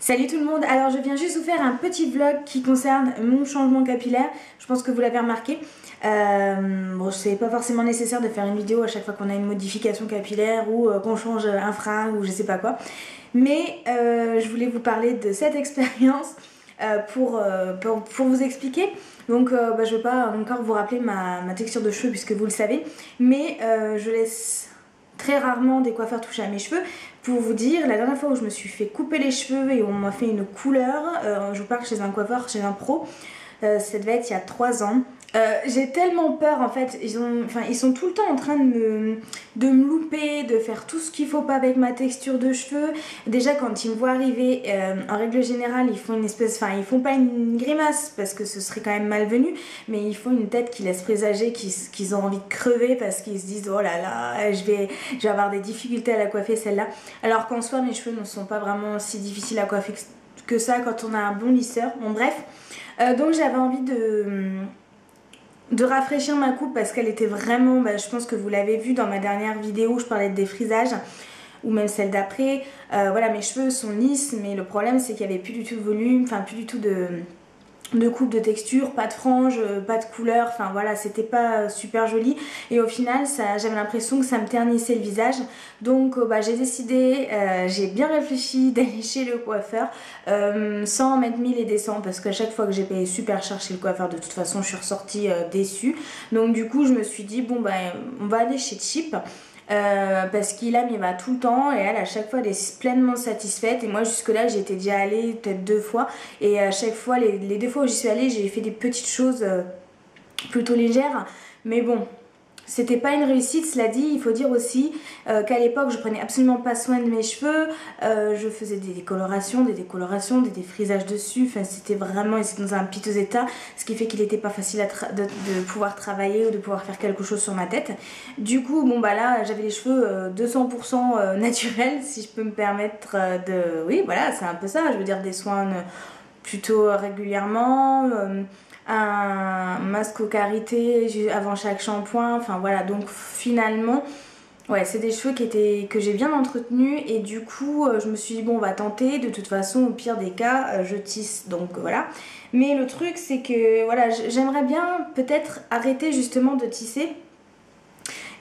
Salut tout le monde, alors je viens juste vous faire un petit vlog qui concerne mon changement capillaire. Je pense que vous l'avez remarqué. Bon, c'est pas forcément nécessaire de faire une vidéo à chaque fois qu'on a une modification capillaire ou qu'on change un frein ou je sais pas quoi. Mais je voulais vous parler de cette expérience pour vous expliquer. Donc je vais pas encore vous rappeler ma texture de cheveux puisque vous le savez. Mais je laisse très rarement des coiffeurs toucher à mes cheveux. Pour vous dire, la dernière fois où je me suis fait couper les cheveux et on m'a fait une couleur, je vous parle chez un coiffeur, chez un pro, ça devait être il y a 3 ans. J'ai tellement peur en fait, ils sont tout le temps en train de me louper, de faire tout ce qu'il faut pas avec ma texture de cheveux. Déjà quand ils me voient arriver, en règle générale ils font une espèce, ils font pas une grimace parce que ce serait quand même malvenu, mais ils font une tête qui laisse présager qu'ils ont envie de crever parce qu'ils se disent oh là là, je vais avoir des difficultés à la coiffer celle-là. Alors qu'en soi mes cheveux ne sont pas vraiment si difficiles à coiffer que ça quand on a un bon lisseur. Bon bref, donc j'avais envie de rafraîchir ma coupe parce qu'elle était vraiment, je pense que vous l'avez vu dans ma dernière vidéo, je parlais de défrisage ou même celle d'après. Voilà, mes cheveux sont lisses mais le problème c'est qu'il n'y avait plus du tout de volume, plus du tout de coupe, de texture, pas de franges, pas de couleur, voilà, c'était pas super joli et au final j'avais l'impression que ça me ternissait le visage. Donc j'ai décidé, j'ai bien réfléchi d'aller chez le coiffeur sans mettre 1000 et des cents parce qu'à chaque fois que j'ai payé super cher chez le coiffeur de toute façon je suis ressortie déçue. Donc du coup je me suis dit bon on va aller chez Cheap. Parce qu'Ilham il va tout le temps et elle à chaque fois elle est pleinement satisfaite et moi jusque là j'étais déjà allée peut-être 2 fois et à chaque fois les 2 fois où j'y suis allée j'ai fait des petites choses plutôt légères mais bon c'était pas une réussite. Cela dit, il faut dire aussi qu'à l'époque je prenais absolument pas soin de mes cheveux, je faisais des décolorations, des défrisages dessus, c'était vraiment dans un piteux état, ce qui fait qu'il n'était pas facile de pouvoir travailler ou de pouvoir faire quelque chose sur ma tête. Du coup là j'avais les cheveux 200% naturels si je peux me permettre de... Oui voilà c'est un peu ça, je veux dire des soins plutôt régulièrement, un masque au karité avant chaque shampoing, voilà, donc finalement ouais c'est des cheveux que j'ai bien entretenus et du coup je me suis dit bon on va tenter, de toute façon au pire des cas je tisse, donc voilà. Mais le truc c'est que voilà j'aimerais bien peut-être arrêter justement de tisser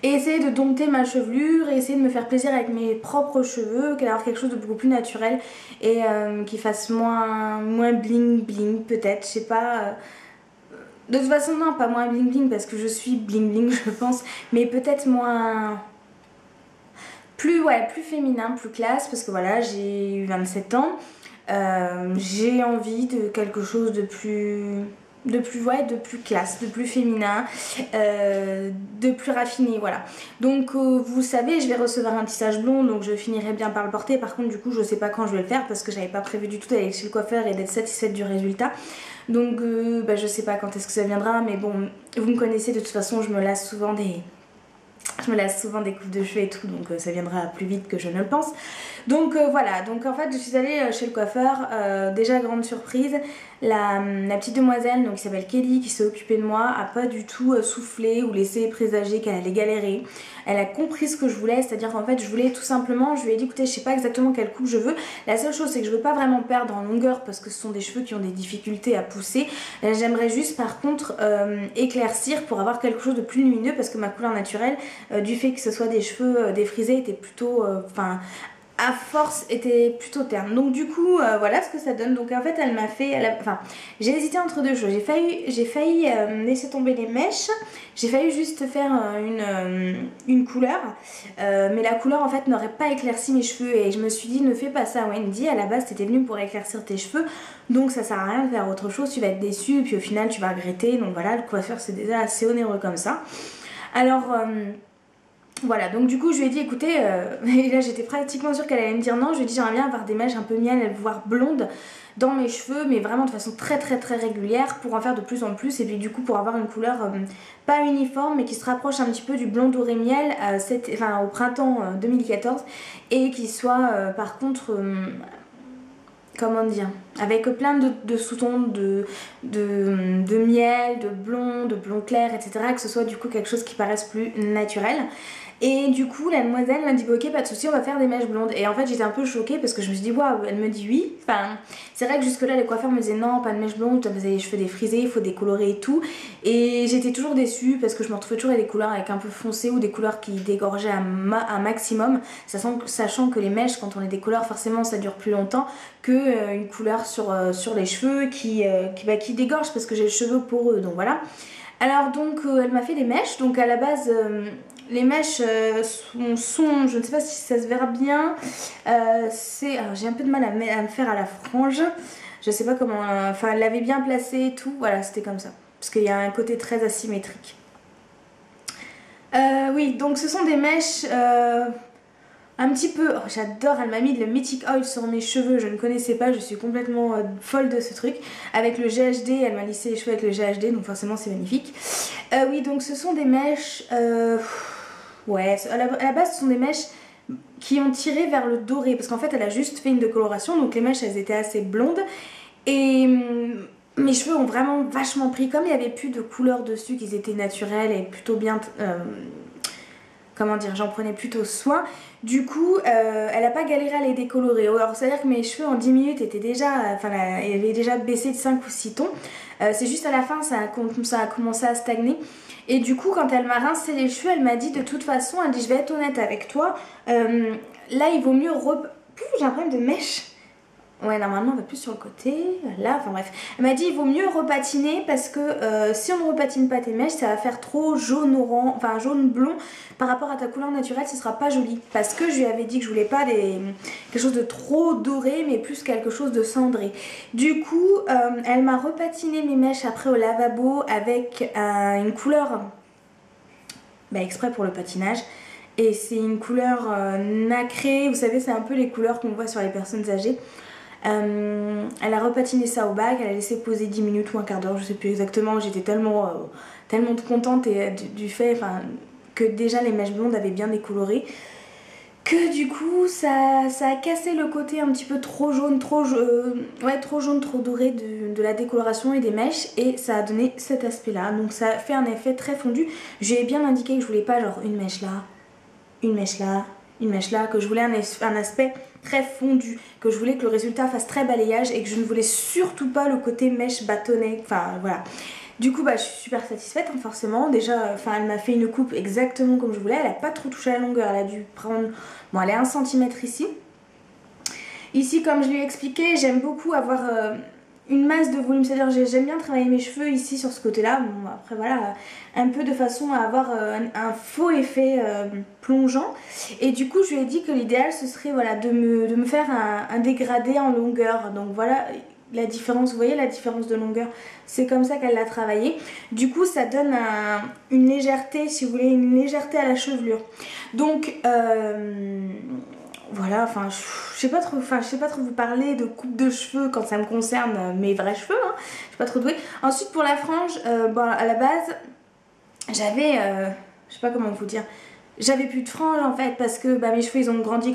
et essayer de dompter ma chevelure et essayer de me faire plaisir avec mes propres cheveux, avoir quelque chose de beaucoup plus naturel et qui fasse moins bling bling peut-être, je sais pas. De toute façon non, pas moins bling bling parce que je suis bling bling je pense, mais peut-être moins... plus féminin, plus classe parce que voilà j'ai eu 27 ans, j'ai envie de quelque chose de plus classe, de plus féminin, de plus raffiné, voilà. Donc vous savez je vais recevoir un tissage blond donc je finirai bien par le porter. Par contre du coup je sais pas quand je vais le faire parce que j'avais pas prévu du tout d'aller chez le coiffeur et d'être satisfaite du résultat. Donc je sais pas quand est-ce que ça viendra mais bon vous me connaissez de toute façon, je me lasse souvent des coupes de cheveux et tout, donc ça viendra plus vite que je ne le pense. Donc voilà, donc en fait je suis allée chez le coiffeur, déjà grande surprise, la petite demoiselle donc qui s'appelle Kelly qui s'est occupée de moi a pas du tout soufflé ou laissé présager qu'elle allait galérer. Elle a compris ce que je voulais, c'est-à-dire qu'en fait je voulais tout simplement, je lui ai dit écoutez je sais pas exactement quelle coupe je veux, la seule chose c'est que je veux pas vraiment perdre en longueur parce que ce sont des cheveux qui ont des difficultés à pousser. J'aimerais juste par contre éclaircir pour avoir quelque chose de plus lumineux parce que ma couleur naturelle du fait que ce soit des cheveux défrisés était plutôt, à force était plutôt terne. Donc du coup voilà ce que ça donne. Donc en fait elle m'a fait, j'ai hésité entre deux choses. J'ai failli laisser tomber les mèches, j'ai failli juste faire une couleur, mais la couleur en fait n'aurait pas éclairci mes cheveux et je me suis dit ne fais pas ça Wendy, à la base t'étais venue pour éclaircir tes cheveux donc ça sert à rien de faire autre chose, tu vas être déçue et puis au final tu vas regretter. Donc voilà, le coiffeur c'est déjà assez onéreux comme ça. Alors voilà, donc du coup je lui ai dit écoutez, et là j'étais pratiquement sûre qu'elle allait me dire non, je lui ai dit j'aimerais bien avoir des mèches un peu miel, voire blondes dans mes cheveux, mais vraiment de façon très régulière pour en faire de plus en plus et puis du coup pour avoir une couleur pas uniforme mais qui se rapproche un petit peu du blond doré miel au printemps 2014 et qui soit par contre... comment dire, avec plein de sous-tons de miel, de blond clair, etc. Que ce soit du coup quelque chose qui paraisse plus naturel. Et du coup la demoiselle m'a dit bah, ok pas de souci, on va faire des mèches blondes. Et en fait j'étais un peu choquée parce que je me suis dit waouh, elle me dit oui. Enfin c'est vrai que jusque là les coiffeurs me disaient non pas de mèches blondes, vous avez les cheveux défrisés, il faut décolorer et tout. Et j'étais toujours déçue parce que je me retrouvais toujours avec des couleurs avec un peu foncé ou des couleurs qui dégorgeaient un maximum, sachant que les mèches quand on les décolore forcément ça dure plus longtemps que une couleur sur les cheveux qui dégorge parce que j'ai les cheveux poreux, donc voilà. Alors donc elle m'a fait des mèches, donc à la base les mèches sont, je ne sais pas si ça se verra bien, alors j'ai un peu de mal à me faire à la frange, je sais pas comment, enfin elle l'avait bien placée et tout, voilà c'était comme ça, parce qu'il y a un côté très asymétrique. Oui, donc ce sont des mèches un petit peu, oh, j'adore, elle m'a mis le Mythic Oil sur mes cheveux, je ne connaissais pas, je suis complètement folle de ce truc. Avec le GHD, elle m'a lissé les cheveux avec le GHD, donc forcément c'est magnifique. Oui, donc ce sont des mèches, ouais, à la base ce sont des mèches qui ont tiré vers le doré, parce qu'en fait elle a juste fait une décoloration, donc les mèches elles étaient assez blondes. Et mes cheveux ont vraiment vachement pris, comme il n'y avait plus de couleur dessus, qu'ils étaient naturels et plutôt bien... comment dire, j'en prenais plutôt soin. Du coup, elle a pas galéré à les décolorer. Alors, c'est-à-dire que mes cheveux en 10 minutes étaient déjà, ils avaient déjà baissé de 5 ou 6 tons. C'est juste à la fin, ça a commencé à stagner. Et du coup, quand elle m'a rincé les cheveux, elle m'a dit de toute façon, elle dit je vais être honnête avec toi, là il vaut mieux... J'ai un problème de mèche. Ouais, normalement on va plus sur le côté, là, enfin bref. Elle m'a dit il vaut mieux repatiner parce que si on ne repatine pas tes mèches, ça va faire trop jaune orange, enfin jaune blond par rapport à ta couleur naturelle, ce sera pas joli. Parce que je lui avais dit que je voulais pas quelque chose de trop doré, mais plus quelque chose de cendré. Du coup, elle m'a repatiné mes mèches après au lavabo avec une couleur exprès pour le patinage. Et c'est une couleur nacrée, vous savez c'est un peu les couleurs qu'on voit sur les personnes âgées. Elle a repatiné ça au bac, elle a laissé poser 10 minutes ou un quart d'heure, je sais plus exactement, j'étais tellement contente du fait que déjà les mèches blondes avaient bien décoloré, que du coup ça a cassé le côté un petit peu trop jaune, trop doré de la décoloration et des mèches, et ça a donné cet aspect là, donc ça a fait un effet très fondu. J'ai bien indiqué que je voulais pas genre une mèche là, une mèche là, une mèche là, que je voulais un aspect très fondu, que je voulais que le résultat fasse très balayage et que je ne voulais surtout pas le côté mèche bâtonnée, enfin voilà. Du coup je suis super satisfaite forcément, déjà elle m'a fait une coupe exactement comme je voulais, elle a pas trop touché la longueur, elle a dû prendre, bon elle est 1 cm ici. Ici comme je lui ai expliqué, j'aime beaucoup avoir une masse de volume, c'est-à-dire j'aime bien travailler mes cheveux ici sur ce côté là, bon après voilà, un peu de façon à avoir un faux effet plongeant, et du coup je lui ai dit que l'idéal ce serait voilà, de me faire un dégradé en longueur, donc voilà la différence, vous voyez la différence de longueur, c'est comme ça qu'elle l'a travaillé. Du coup ça donne une légèreté, si vous voulez, une légèreté à la chevelure, donc voilà, je sais pas trop vous parler de coupe de cheveux quand ça me concerne mes vrais cheveux, hein. Je suis pas trop douée. Ensuite pour la frange, à la base j'avais, je sais pas comment vous dire, j'avais plus de frange en fait parce que mes cheveux ils ont grandi,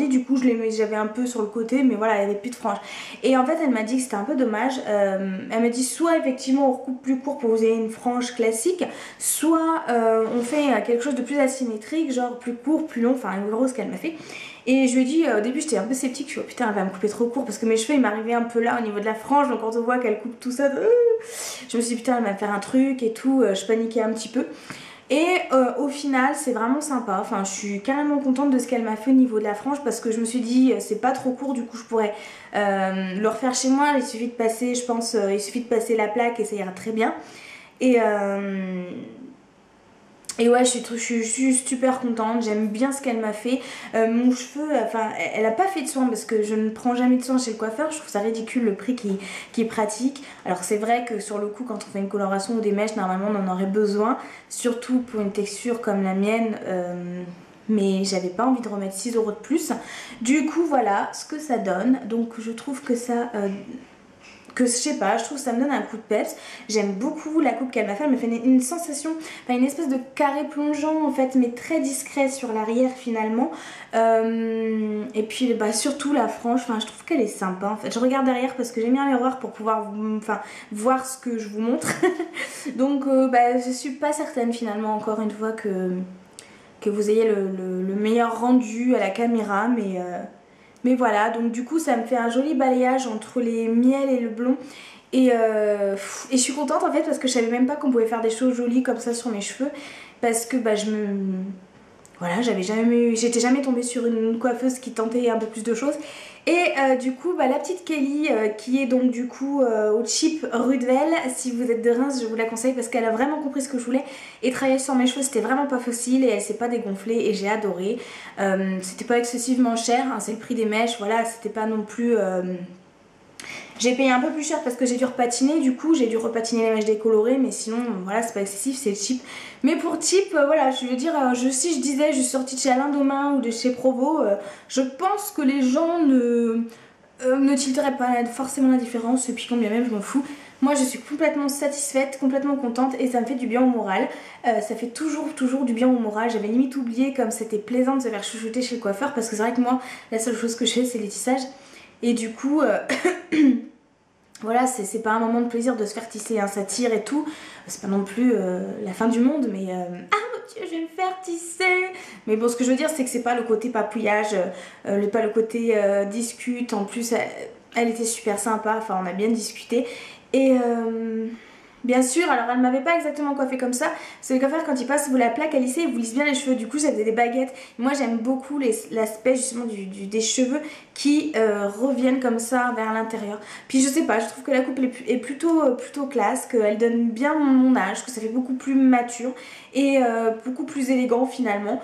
du coup j'avais un peu sur le côté, mais voilà il n'y avait plus de frange. Et en fait elle m'a dit que c'était un peu dommage, elle m'a dit soit effectivement on recoupe plus court pour que vous ayez une frange classique, soit on fait quelque chose de plus asymétrique, genre plus court, plus long, enfin une grosse qu'elle m'a fait. Et je lui ai dit, au début j'étais un peu sceptique, je me suis dit putain elle va me couper trop court parce que mes cheveux ils m'arrivaient un peu là au niveau de la frange, donc quand on voit qu'elle coupe tout ça, je me suis dit putain elle va me faire un truc et tout, je paniquais un petit peu. Et au final c'est vraiment sympa, enfin je suis carrément contente de ce qu'elle m'a fait au niveau de la frange parce que je me suis dit c'est pas trop court, du coup je pourrais le refaire chez moi, il suffit de passer, je pense, il suffit de passer la plaque et ça ira très bien. Et ouais, je suis super contente, j'aime bien ce qu'elle m'a fait. Mon cheveu, elle a pas fait de soin parce que je ne prends jamais de soin chez le coiffeur. Je trouve ça ridicule le prix qui est pratique. Alors c'est vrai que sur le coup, quand on fait une coloration ou des mèches, normalement on en aurait besoin. Surtout pour une texture comme la mienne. Mais j'avais pas envie de remettre 6 € de plus. Du coup voilà ce que ça donne. Donc je trouve que ça... je sais pas, je trouve que ça me donne un coup de peps. J'aime beaucoup la coupe qu'elle m'a fait, elle m'a fait une sensation, une espèce de carré plongeant en fait, mais très discret sur l'arrière finalement. Et puis surtout la frange, je trouve qu'elle est sympa en fait. Je regarde derrière parce que j'ai mis un miroir pour pouvoir voir ce que je vous montre. Donc je suis pas certaine finalement encore une fois que vous ayez le meilleur rendu à la caméra, mais voilà, donc du coup ça me fait un joli balayage entre les miels et le blond. Et je suis contente en fait parce que je savais même pas qu'on pouvait faire des choses jolies comme ça sur mes cheveux, parce que bah voilà, j'étais jamais tombée sur une coiffeuse qui tentait un peu plus de choses. Et du coup, bah, la petite Kelly qui est donc du coup au Chip rue de Vesle, si vous êtes de Reims, je vous la conseille parce qu'elle a vraiment compris ce que je voulais. Et travailler sur mes cheveux, c'était vraiment pas facile et elle s'est pas dégonflée et j'ai adoré. C'était pas excessivement cher, hein, c'est le prix des mèches, voilà, c'était pas non plus... J'ai payé un peu plus cher parce que j'ai dû repatiner, du coup j'ai dû repatiner les mèches décolorées, mais sinon voilà, c'est pas excessif, c'est cheap. Mais pour cheap, voilà, je veux dire, si je disais je suis sortie de chez Alain Domain ou de chez Provo, je pense que les gens ne tilteraient pas forcément la différence, et puis quand bien même je m'en fous. Moi je suis complètement satisfaite, complètement contente et ça me fait du bien au moral. Ça fait toujours du bien au moral. J'avais limite oublié comme c'était plaisant de se faire chouchouter chez le coiffeur, parce que c'est vrai que moi la seule chose que je fais c'est les tissages. Et du coup, voilà, c'est pas un moment de plaisir de se faire tisser, hein, ça tire et tout. C'est pas non plus la fin du monde, mais ah mon dieu, je vais me faire tisser. Mais bon, ce que je veux dire, c'est que c'est pas le côté papouillage, pas le côté discute. En plus, elle était super sympa, enfin, on a bien discuté. Et bien sûr, alors elle m'avait pas exactement coiffé comme ça. C'est le coiffeur, quand il passe, vous la plaque à lisser, il vous lisse bien les cheveux. Du coup, ça faisait des baguettes. Moi, j'aime beaucoup l'aspect justement des cheveux qui reviennent comme ça vers l'intérieur. Puis je sais pas, je trouve que la coupe est plutôt classe, qu'elle donne bien mon âge, que ça fait beaucoup plus mature et beaucoup plus élégant finalement.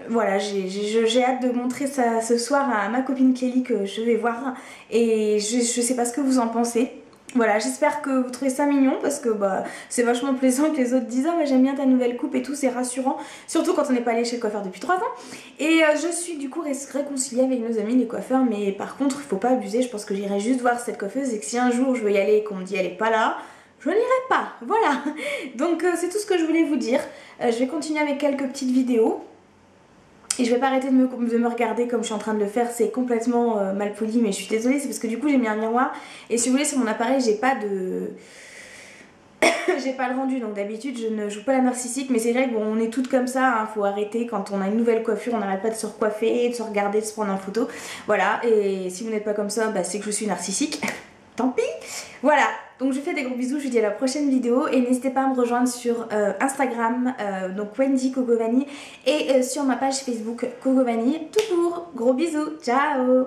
Voilà, j'ai hâte de montrer ça ce soir à ma copine Kelly que je vais voir. Et je sais pas ce que vous en pensez. Voilà, j'espère que vous trouvez ça mignon parce que bah, c'est vachement plaisant que les autres disent « Ah, mais j'aime bien ta nouvelle coupe et tout, c'est rassurant. » Surtout quand on n'est pas allé chez le coiffeur depuis 3 ans. Et je suis du coup réconciliée avec nos amis les coiffeurs, mais par contre, il faut pas abuser. Je pense que j'irai juste voir cette coiffeuse et que si un jour je veux y aller et qu'on me dit « Elle est pas là », je n'irai pas. Voilà. Donc c'est tout ce que je voulais vous dire. Je vais continuer avec quelques petites vidéos. Et je vais pas arrêter de me regarder comme je suis en train de le faire, c'est complètement mal poli, mais je suis désolée, c'est parce que du coup j'ai mis un miroir. Et si vous voulez, sur mon appareil, j'ai pas de... j'ai pas le rendu, donc d'habitude je ne joue pas la narcissique, mais c'est vrai que bon, on est toutes comme ça, hein, faut arrêter quand on a une nouvelle coiffure, on n'arrête pas de se recoiffer, de se regarder, de se prendre en photo. Voilà, et si vous n'êtes pas comme ça, bah, c'est que je suis narcissique. Tant pis. Voilà, donc je vous fais des gros bisous, je vous dis à la prochaine vidéo et n'hésitez pas à me rejoindre sur Instagram, donc Wendy Coco Vanille, et sur ma page Facebook Coco Vanille. Tout court, gros bisous, ciao.